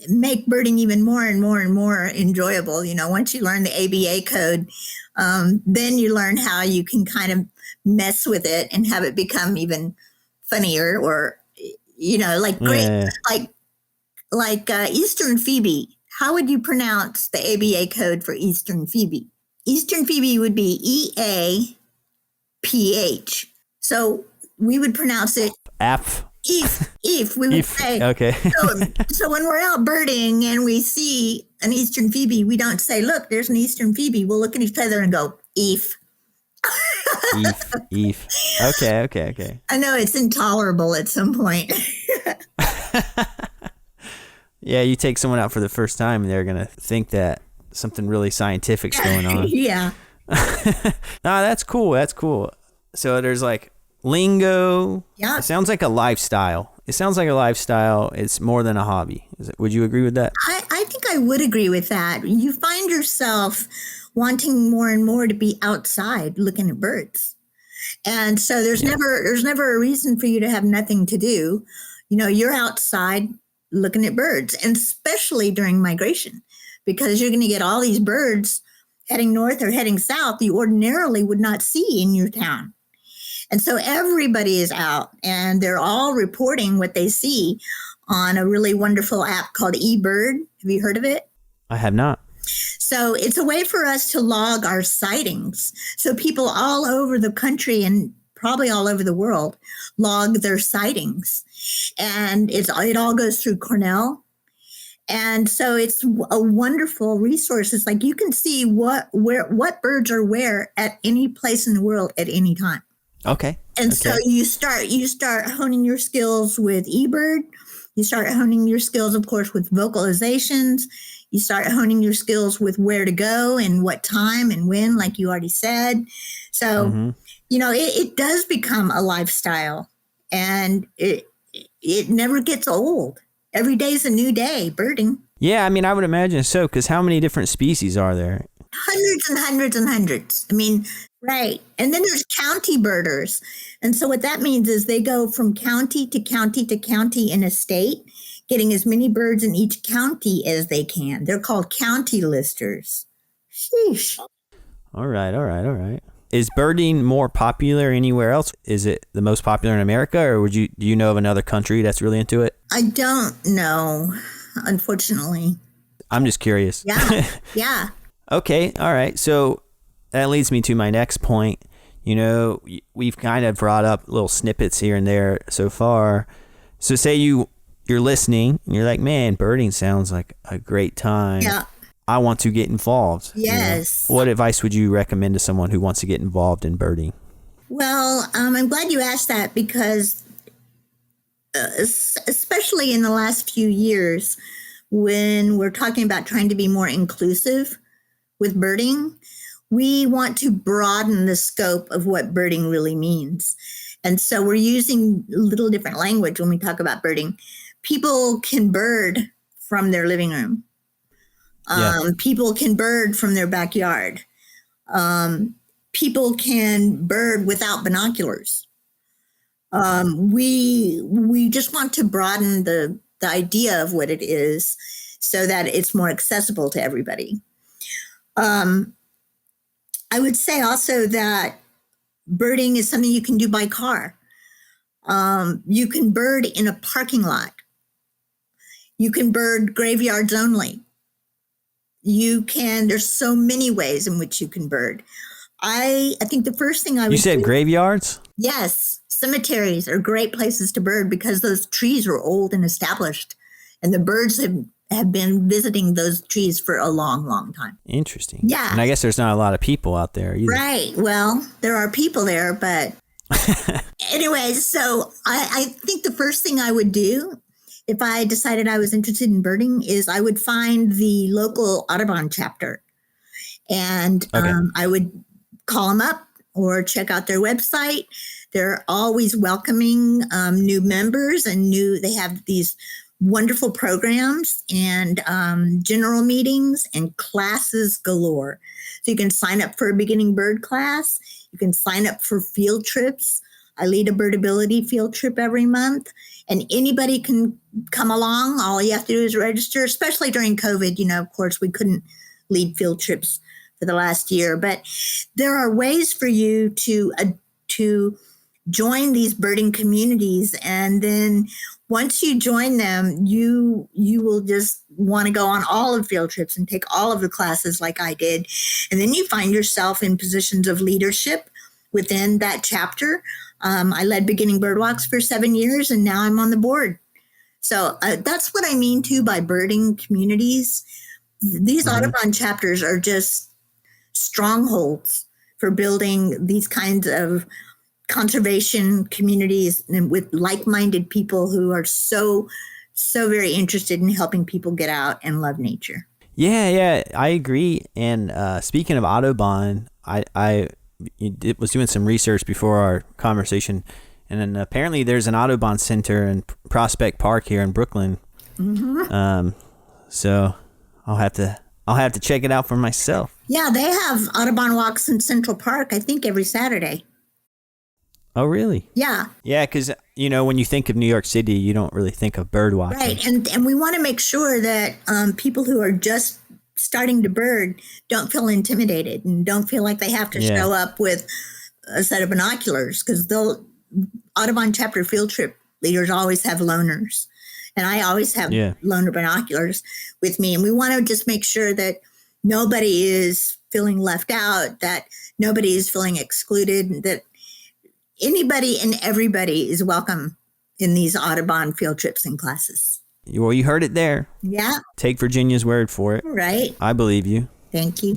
make birding even more and more and more enjoyable. Once you learn the ABA code, then you learn how you can kind of mess with it and have it become even funnier, or like Eastern Phoebe. How would you pronounce the ABA code for Eastern Phoebe? Eastern Phoebe would be EAPH. So we would pronounce it If we would say. Okay. so when we're out birding and we see an Eastern Phoebe, we don't say, look, there's an Eastern Phoebe. We'll look at each other and go, Eve. Eve. Okay. I know it's intolerable at some point. Yeah, you take someone out for the first time and they're going to think that something really scientific's going on. Yeah. No, that's cool. So there's like lingo. Yeah. It sounds like a lifestyle. It's more than a hobby. Would you agree with that? I think I would agree with that. You find yourself wanting more and more to be outside looking at birds. And so there's never a reason for you to have nothing to do. You're outside looking at birds, and especially during migration, because you're going to get all these birds heading north or heading south you ordinarily would not see in your town. And so everybody is out and they're all reporting what they see on a really wonderful app called eBird. Have you heard of it? I have not. So it's a way for us to log our sightings. So people all over the country and probably all over the world log their sightings. And it all goes through Cornell. And so it's a wonderful resource. It's like you can see what birds are where at any place in the world at any time. Okay. And so you start honing your skills with eBird. You start honing your skills, of course, with vocalizations. You start honing your skills with where to go and what time and when, like you already said. So, it does become a lifestyle, and it never gets old. Every day's a new day, birding. Yeah, I mean, I would imagine so, because how many different species are there? Hundreds and hundreds and hundreds. I mean, right. And then there's county birders. And so what that means is they go from county to county to county in a state, getting as many birds in each county as they can. They're called county listers. Sheesh. All right. Is birding more popular anywhere else? Is it the most popular in America, or do you know of another country that's really into it? I don't know, unfortunately. I'm just curious. Yeah. Okay, all right. So that leads me to my next point. We've kind of brought up little snippets here and there so far. So say you're listening and you're like, man, birding sounds like a great time. Yeah. I want to get involved. Yes. What advice would you recommend to someone who wants to get involved in birding? Well, I'm glad you asked that, because especially in the last few years, when we're talking about trying to be more inclusive with birding, we want to broaden the scope of what birding really means. And so we're using a little different language when we talk about birding. People can bird from their living room. People can bird from their backyard. People can bird without binoculars. We just want to broaden the idea of what it is so that it's more accessible to everybody. I would say also that birding is something you can do by car. You can bird in a parking lot. You can bird graveyards only. There's so many ways in which you can bird. I think the first thing I would You said graveyards? Yes. Cemeteries are great places to bird because those trees are old and established. And the birds have been visiting those trees for a long, long time. Interesting. Yeah. And I guess there's not a lot of people out there either. Right. Well, there are people there, but anyway, so I think the first thing I would do if I decided I was interested in birding is I would find the local Audubon chapter. And I would call them up or check out their website. They're always welcoming new members and they have these wonderful programs and general meetings and classes galore. So you can sign up for a beginning bird class. You can sign up for field trips. I lead a Birdability field trip every month, and anybody can come along. All you have to do is register, especially during COVID. Of course, we couldn't lead field trips for the last year, but there are ways for you to join these birding communities. And then once you join them, you will just want to go on all of the field trips and take all of the classes like I did. And then you find yourself in positions of leadership within that chapter. I led beginning bird walks for 7 years, and now I'm on the board. So that's what I mean too by birding communities. These Audubon chapters are just strongholds for building these kinds of conservation communities and with like-minded people who are so very interested in helping people get out and love nature. Yeah, I agree. And speaking of Audubon, I was doing some research before our conversation, and then apparently there's an Audubon Center in Prospect Park here in Brooklyn. So I'll have to check it out for myself. Yeah, they have Audubon walks in Central Park, I think, every Saturday. Oh, really? Yeah. Yeah, because, when you think of New York City, you don't really think of bird watching. Right, and we want to make sure that people who are just starting to bird don't feel intimidated and don't feel like they have to show up with a set of binoculars, because Audubon chapter field trip leaders always have loners. And I always have loaner binoculars with me. And we want to just make sure that nobody is feeling left out, that nobody is feeling excluded, that anybody and everybody is welcome in these Audubon field trips and classes. Well, you heard it there. Yeah. Take Virginia's word for it. Right. I believe you. Thank you.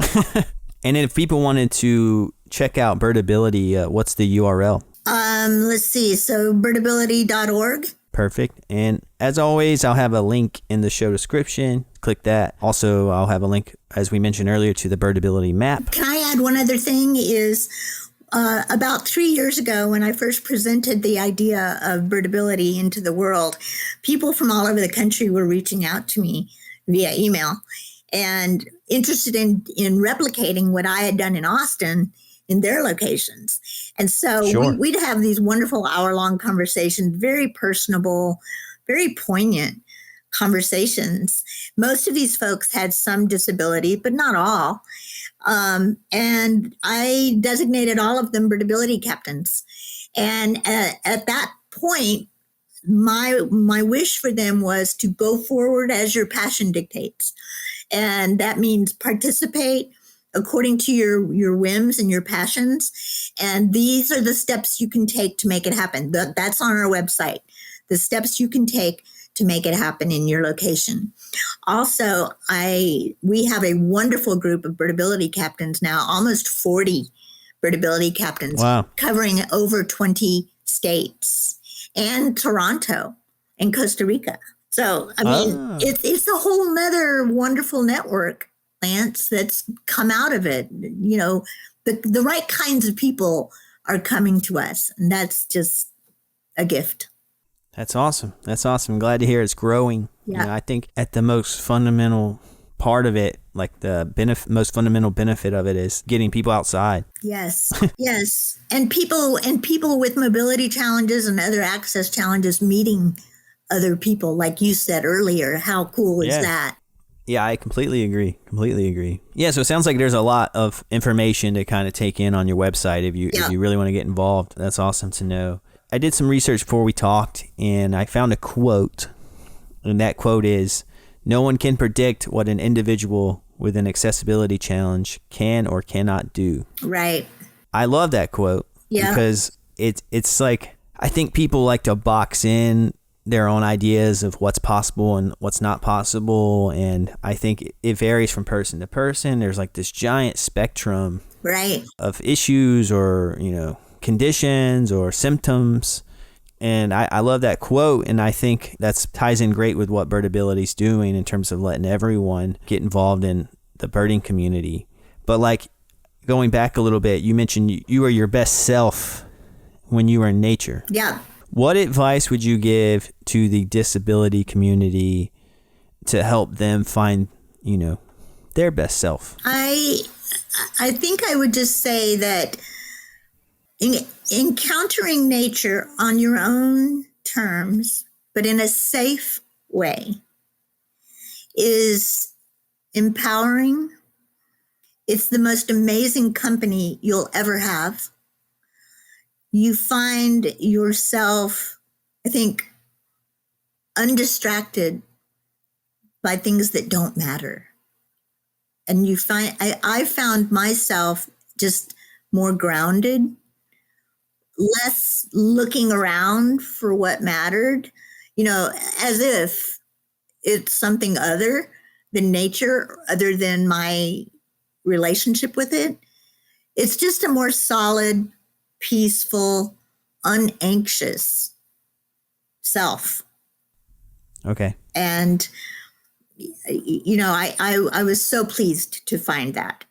And if people wanted to check out Birdability, what's the URL? Let's see. So birdability.org. Perfect. And as always, I'll have a link in the show description. Click that. Also, I'll have a link, as we mentioned earlier, to the Birdability map. Can I add one other thing? Is about 3 years ago, when I first presented the idea of Birdability into the world, people from all over the country were reaching out to me via email and interested in replicating what I had done in Austin in their locations. And so we'd have these wonderful hour-long conversations, very personable, very poignant conversations. Most of these folks had some disability, but not all. And I designated all of them Birdability captains. And at that point, my wish for them was to go forward as your passion dictates. And that means participate according to your whims and your passions. And these are the steps you can take to make it happen. That's on our website, the steps you can take to make it happen in your location. Also, we have a wonderful group of Birdability captains now, almost 40 Birdability captains, covering over 20 states and Toronto and Costa Rica. So, I mean, it's a whole nother wonderful network, Lance, that's come out of it. The right kinds of people are coming to us, and that's just a gift. That's awesome. I'm glad to hear it's growing. Yeah. I think at the most fundamental part of it, like the most fundamental benefit of it, is getting people outside. Yes. Yes. And people with mobility challenges and other access challenges meeting other people, like you said earlier. How cool is that? Yeah, I completely agree. Yeah, so it sounds like there's a lot of information to kind of take in on your website if you really want to get involved. That's awesome to know. I did some research before we talked, and I found a quote And that quote is, "No one can predict what an individual with an accessibility challenge can or cannot do." Right. I love that quote because it's like, I think people like to box in their own ideas of what's possible and what's not possible. And I think it varies from person to person. There's like this giant spectrum of issues or, conditions or symptoms. And I love that quote. And I think that ties in great with what Birdability is doing in terms of letting everyone get involved in the birding community. But like going back a little bit, you mentioned you were your best self when you were in nature. Yeah. What advice would you give to the disability community to help them find, their best self? I think I would just say that encountering nature on your own terms, but in a safe way, is empowering. It's the most amazing company you'll ever have. You find yourself, I think, undistracted by things that don't matter. And you find, I found myself just more grounded, less looking around for what mattered, as if it's something other than nature, other than my relationship with it. It's just a more solid, peaceful, unanxious self. Okay. And, I was so pleased to find that.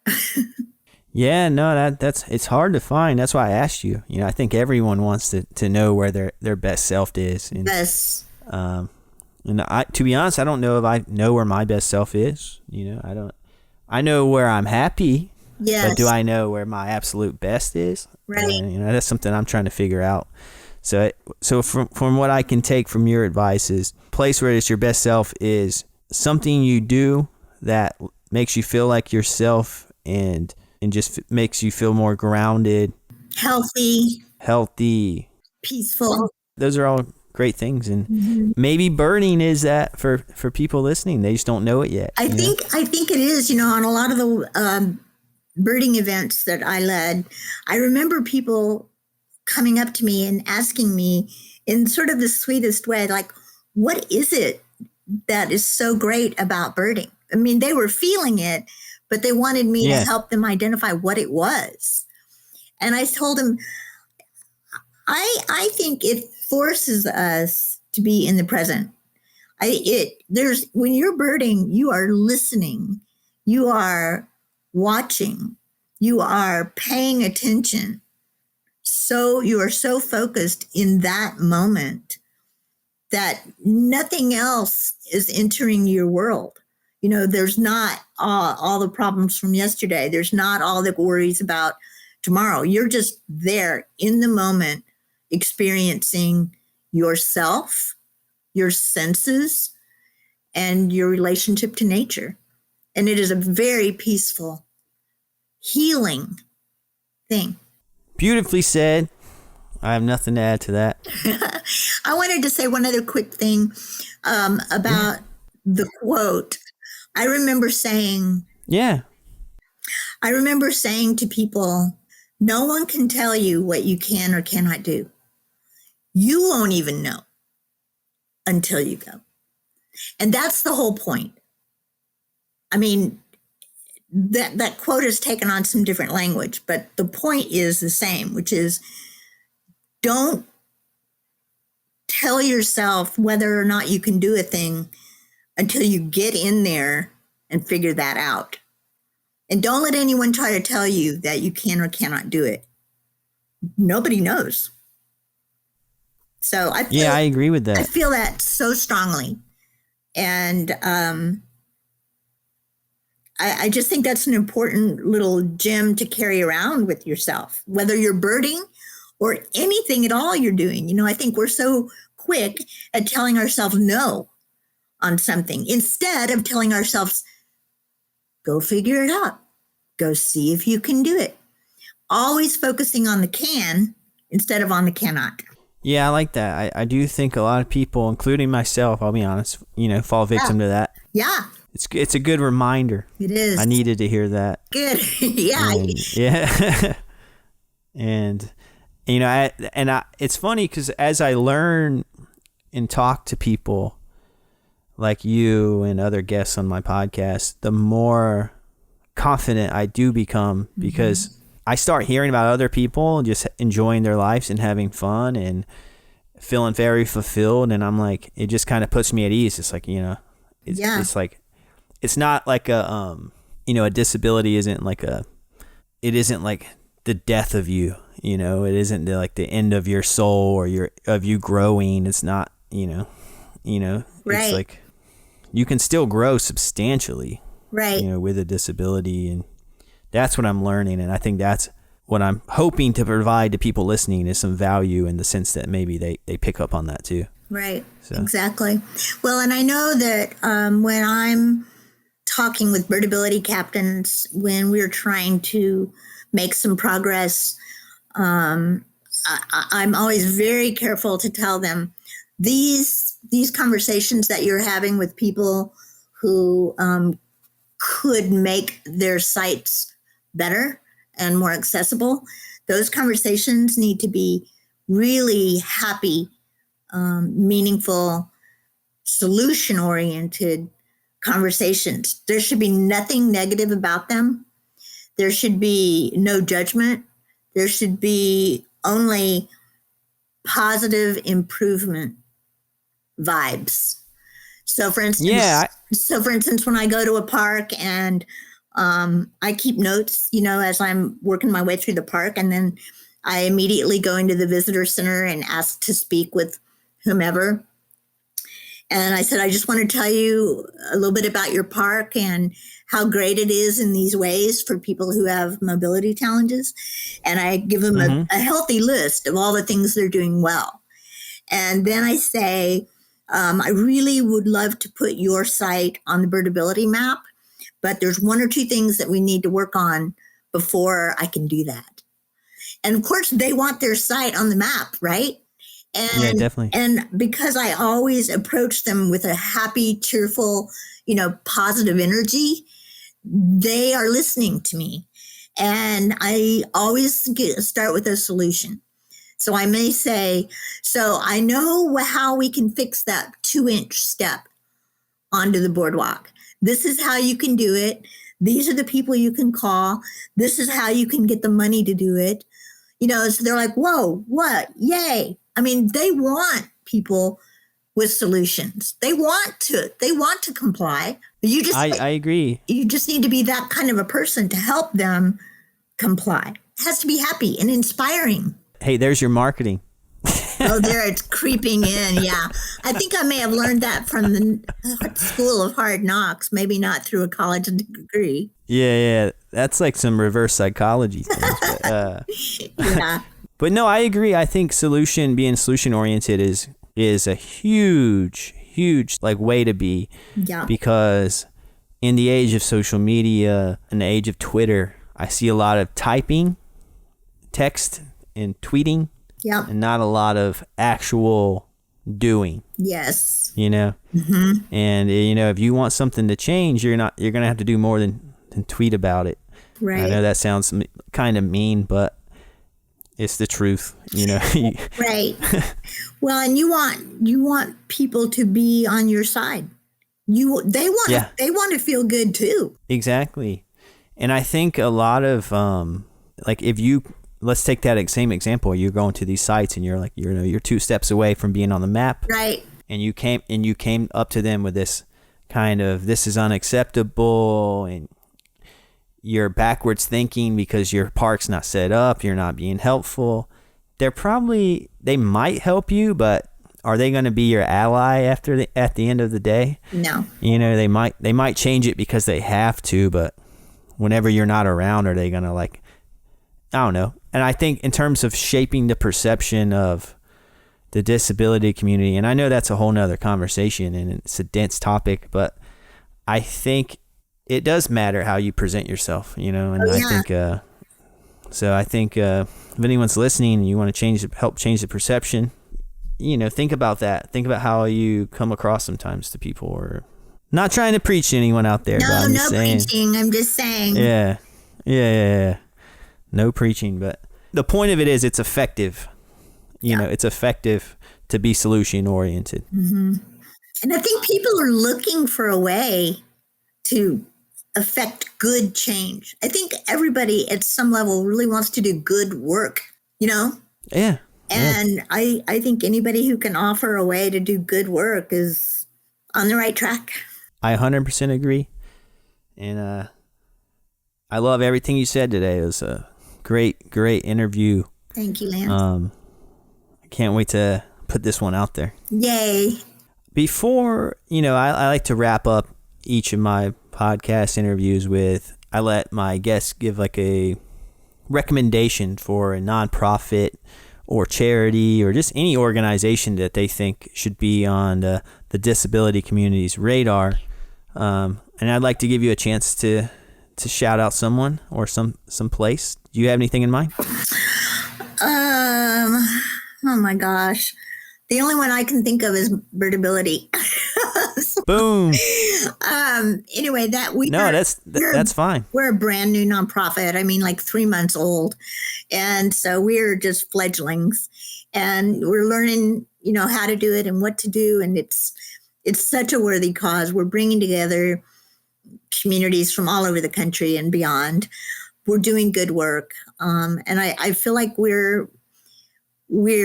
Yeah, no, that's it's hard to find. That's why I asked you. I think everyone wants to know where their best self is. And, Yes. And to be honest, I don't know if I know where my best self is. I know where I'm happy. Yes. But do I know where my absolute best is? Right. That's something I'm trying to figure out. So from what I can take from your advice is, place where it's your best self is something you do that makes you feel like yourself and just makes you feel more grounded, healthy, peaceful. Those are all great things. And maybe birding is that for people listening. They just don't know it yet. I think it is, on a lot of the birding events that I led, I remember people coming up to me and asking me in sort of the sweetest way, like, what is it that is so great about birding? I mean, they were feeling it, but they wanted me to help them identify what it was. And I told them, I think it forces us to be in the present. When you're birding, you are listening, you are watching, you are paying attention. So you are so focused in that moment that nothing else is entering your world. There's not all the problems from yesterday. There's not all the worries about tomorrow. You're just there in the moment, experiencing yourself, your senses, and your relationship to nature. And it is a very peaceful, healing thing. Beautifully said. I have nothing to add to that. I wanted to say one other quick thing about the quote. I remember saying to people, no one can tell you what you can or cannot do. You won't even know until you go. And that's the whole point. I mean, that quote is taken on some different language, but the point is the same, which is, don't tell yourself whether or not you can do a thing until you get in there and figure that out. And don't let anyone try to tell you that you can or cannot do it. Nobody knows. So I agree with that. I feel that so strongly. And I just think that's an important little gem to carry around with yourself, whether you're birding or anything at all you're doing. I think we're so quick at telling ourselves no on something instead of telling ourselves, go figure it out. Go see if you can do it. Always focusing on the can instead of on the cannot. Yeah, I like that. I do think a lot of people, including myself, I'll be honest, fall victim to that. Yeah, It's a good reminder. it is. I needed to hear that. Good. Yeah. And, yeah. And, it's funny because as I learn and talk to people like you and other guests on my podcast, the more confident I do become, because I start hearing about other people just enjoying their lives and having fun and feeling very fulfilled. And I'm like, it just kind of puts me at ease. It's like, it's like, it's not like a disability isn't like it isn't like the death of you, it isn't like the end of your soul or of you growing. It's not, Right. It's like you can still grow substantially, right. With a disability. And that's what I'm learning. And I think that's what I'm hoping to provide to people listening, is some value in the sense that maybe they pick up on that too. Right. So. Exactly. Well, and I know that when I'm talking with Birdability captains, when we're trying to make some progress, I'm always very careful to tell them these conversations that you're having with people who could make their sites better and more accessible. Those conversations need to be really happy, meaningful, solution-oriented conversations. There should be nothing negative about them. There should be no judgment. There should be only positive improvement vibes. So for instance, when I go to a park and I keep notes, as I'm working my way through the park, and then I immediately go into the visitor center and ask to speak with whomever. And I said, I just want to tell you a little bit about your park and how great it is in these ways for people who have mobility challenges. And I give them a healthy list of all the things they're doing well. And then I say, I really would love to put your site on the Birdability map, but there's one or two things that we need to work on before I can do that. And of course, they want their site on the map, right? And, yeah, definitely. And because I always approach them with a happy, cheerful, positive energy, they are listening to me. And I always start with a solution. So I may say, so I know how we can fix that 2-inch step onto the boardwalk. This is how you can do it. These are the people you can call. This is how you can get the money to do it. So they're like, whoa, what? Yay. I mean, they want people with solutions. They want to comply. I agree. You just need to be that kind of a person to help them comply. It has to be happy and inspiring. Hey, there's your marketing. Oh, there it's creeping in. Yeah. I think I may have learned that from the School of Hard Knocks, maybe not through a college degree. Yeah. That's like some reverse psychology things. But, yeah. But no, I agree. I think being solution oriented is a huge like way to be. Yeah. Because in the age of social media, in the age of Twitter, I see a lot of typing, text, and tweeting. Yeah. And not a lot of actual doing. Yes. Mm-hmm. And if you want something to change, you're going to have to do more than tweet about it. Right. I know that sounds kind of mean, but it's the truth, Right. Well, and you want people to be on your side. They want to feel good too. Exactly. And I think a lot of let's take that same example. You're going to these sites and you're like, you're 2 steps away from being on the map. Right. And you came up to them with this kind of, this is unacceptable, and you're backwards thinking because your park's not set up, you're not being helpful. They might help you, but are they going to be your ally at the end of the day? No. They might change it because they have to, but whenever you're not around, are they going to I don't know. And I think in terms of shaping the perception of the disability community, and I know that's a whole nother conversation and it's a dense topic, but I think it does matter how you present yourself, and I think if anyone's listening and you want to help change the perception, think about that. Think about how you come across sometimes to people, or not trying to preach to anyone out there. No, no preaching. I'm just saying. Yeah. No preaching, but the point of it is it's effective. It's effective to be solution oriented. Mm-hmm. And I think people are looking for a way to affect good change. I think everybody at some level really wants to do good work, Yeah. And I think anybody who can offer a way to do good work is on the right track. I 100% agree. And I love everything you said today. It was a great interview. Thank you, Lance. I can't wait to put this one out there. Yay. Before, I like to wrap up each of my podcast interviews with, I let my guests give like a recommendation for a nonprofit or charity or just any organization that they think should be on the disability community's radar. And I'd like to give you a chance to shout out someone or some place. Do you have anything in mind? Oh my gosh. The only one I can think of is Birdability. Boom. Anyway, that's fine. We're a brand new nonprofit. I mean, like 3 months old. And so we're just fledglings, and we're learning, how to do it and what to do. And it's such a worthy cause. We're bringing together communities from all over the country and beyond. We're doing good work. And I feel like we're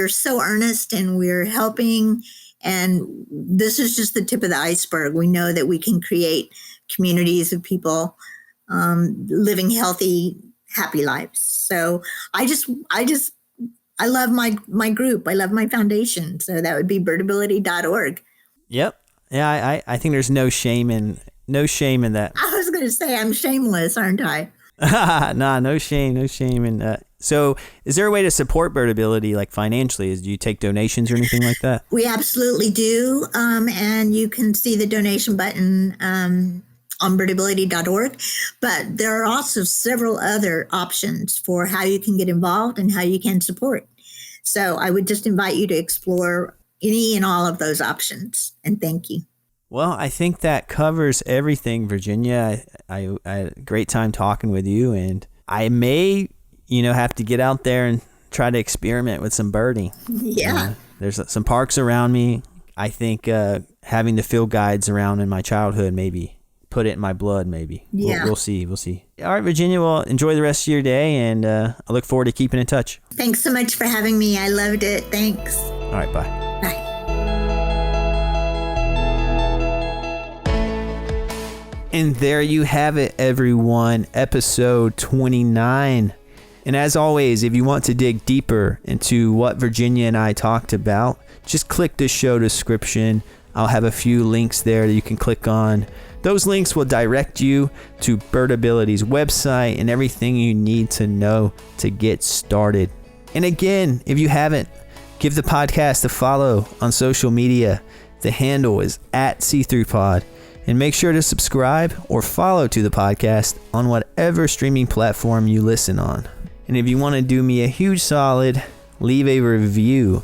so earnest, and we're helping. And this is just the tip of the iceberg. We know that we can create communities of people living healthy, happy lives. So I love my group. I love my foundation. So that would be birdability.org. Yep. Yeah, I think there's no shame in that. I was going to say I'm shameless, aren't I? Nah, no shame in that. So is there a way to support Birdability, like financially? Do you take donations or anything like that? We absolutely do. And you can see the donation button on birdability.org. But there are also several other options for how you can get involved and how you can support. So I would just invite you to explore any and all of those options. And thank you. Well, I think that covers everything, Virginia. I had a great time talking with you, and I may, have to get out there and try to experiment with some birding. Yeah. There's some parks around me. I think having the field guides around in my childhood, maybe put it in my blood, maybe. Yeah. We'll see. All right, Virginia, well, enjoy the rest of your day, and I look forward to keeping in touch. Thanks so much for having me. I loved it. Thanks. All right, bye. Bye. And there you have it, everyone. Episode 29. And as always, if you want to dig deeper into what Virginia and I talked about, just click the show description. I'll have a few links there that you can click on. Those links will direct you to Birdability's website and everything you need to know to get started. And again, if you haven't, give the podcast a follow on social media. The handle is @SeeThroughPod. And make sure to subscribe or follow to the podcast on whatever streaming platform you listen on. And if you want to do me a huge solid, leave a review.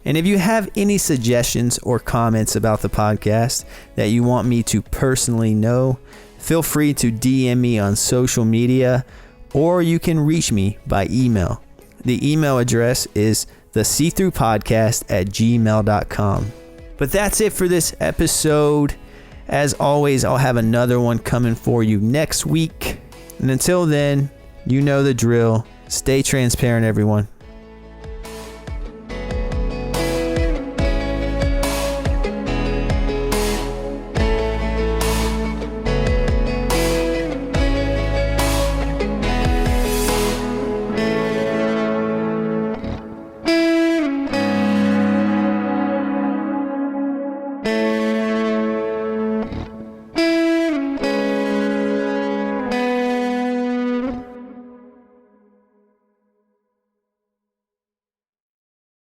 And if you have any suggestions or comments about the podcast that you want me to personally know, feel free to DM me on social media, or you can reach me by email. The email address is theseethroughpodcast@gmail.com. But that's it for this episode. As always, I'll have another one coming for you next week. And until then, you know the drill. Stay transparent, everyone.